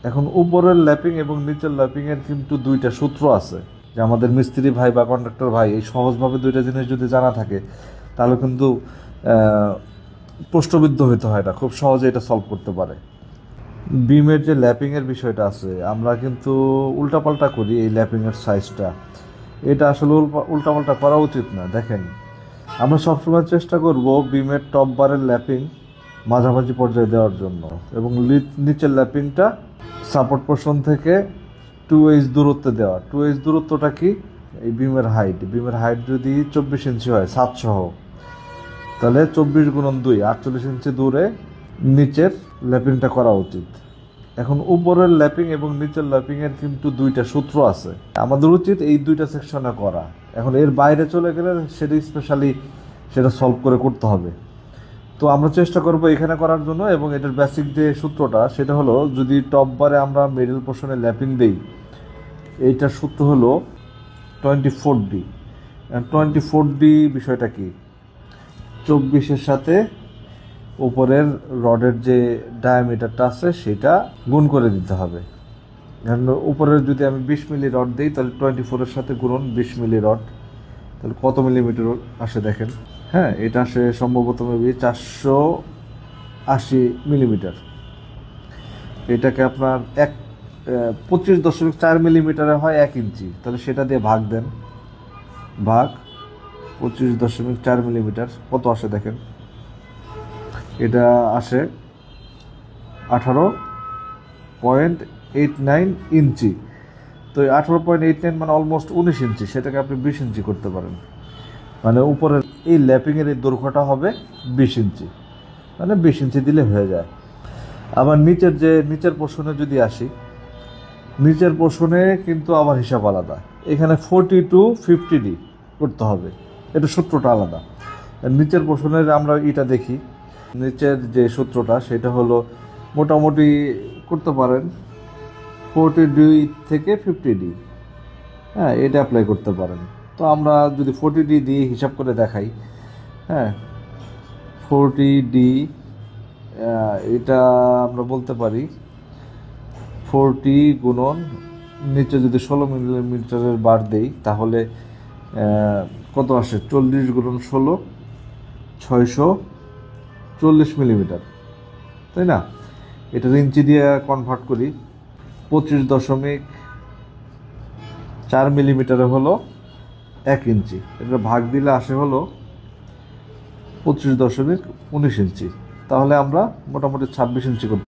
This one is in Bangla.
এখন উপরের ল্যাপিং এবং নিচের ল্যাপিংয়ের কিন্তু দুইটা সূত্র আছে, যে আমাদের মিস্ত্রি ভাই বা কন্ট্রাক্টর ভাই এই সহজভাবে দুইটা জিনিস যদি জানা থাকে তাহলে কিন্তু প্রশ্নবিদ্ধ হতে হয় না, খুব সহজে এটা সলভ করতে পারে। বিমের যে ল্যাপিংয়ের বিষয়টা আছে, আমরা কিন্তু উল্টাপাল্টা করি এই ল্যাপিংয়ের সাইজটা, এটা আসলে উল্টাপাল্টা করা উচিত না। দেখেন, আমরা সবসময় চেষ্টা করব বিমের টপ বারের ল্যাপিং মাঝামাঝি পর্যায়ে দেওয়ার জন্য, এবং নিচের ল্যাপিংটা সাপোর্ট পোর্শন থেকে 2H দূরত্বে দেওয়া। 2H দূরত্বটা কি? এই বিমের হাইট যদি 24 ইঞ্চি হয় 7 সহ, তাহলে 24 গুণন 2 48 ইঞ্চি দূরে নিচের ল্যাপিংটা করা উচিত। এখন উপরের ল্যাপিং এবং নিচের ল্যাপিংয়ের কিন্তু দুইটা সূত্র আছে, আমাদের উচিত এই দুইটা সেকশনে করা। এখন এর বাইরে চলে গেলে সেটা স্পেশালি সেটা সলভ করে করতে হবে। তো আমরা চেষ্টা করব এখানে করার জন্য, এবং এটার বেসিক যে সূত্রটা সেটা হলো, যদি টপ বারে আমরা মিডল পোর্শনে ল্যাপিং দেই, এইটার সূত্র হলো 24D। 24D বিষয়টা কি? 24-এর সাথে উপরের রডের যে ডায়ামিটারটা আছে সেটা গুণ করে দিতে হবে। কারণ উপরের যদি আমি 20 মিলি রড দিই, তাহলে 24-এর সাথে গুণন 20 মিলি রড, তাহলে কত মিলিমিটার আসে দেখেন। হ্যাঁ, এটা আসে সম্ভবত মেবি 480 মিলিমিটার। এটাকে আপনার 25.4 মিলিমিটারে হয় 1 ইঞ্চি, তাহলে সেটা দিয়ে ভাগ দেন, ভাগ 25.4 মিলিমিটার কত আসে দেখেন। এটা আসে 18.89 ইঞ্চি। তো 18.89 মানে অলমোস্ট 19 ইঞ্চি, সেটাকে আপনি 20 ইঞ্চি করতে পারেন। মানে উপরের এই ল্যাপিংয়ের এই দৈর্ঘ্যটা হবে 20 ইঞ্চি, মানে 20 ইঞ্চি দিলে হয়ে যায়। আবার নিচের পোর্শনে যদি আসি, নিচের পোর্শনে কিন্তু আবার হিসাব আলাদা। এখানে 40 to 50D করতে হবে, এটা সূত্রটা আলাদা। নিচের পোর্শনের আমরা এটা দেখি, নিচের যে সূত্রটা সেটা হলো মোটামুটি করতে পারেন 40D থেকে 50D। হ্যাঁ, এটা অ্যাপ্লাই করতে পারেন। তো আমরা যদি 40D দিয়ে হিসাব করে দেখাই, হ্যাঁ 40D, এটা আমরা বলতে পারি 40 গুণন নিচে যদি 16 মিলিমিটারের বার দেই, তাহলে কত আসে? 40 গুণন 16, 640 মিলিমিটার, তাই না? এটা ইঞ্চি দিয়ে কনভার্ট করি, 25.4 মিলিমিটারে হলো 1 ইঞ্চি। এটা ভাগ দিলে আসে হলো 25.19 ইঞ্চি। তাহলে আমরা মোটামুটি 26 ইঞ্চি করতে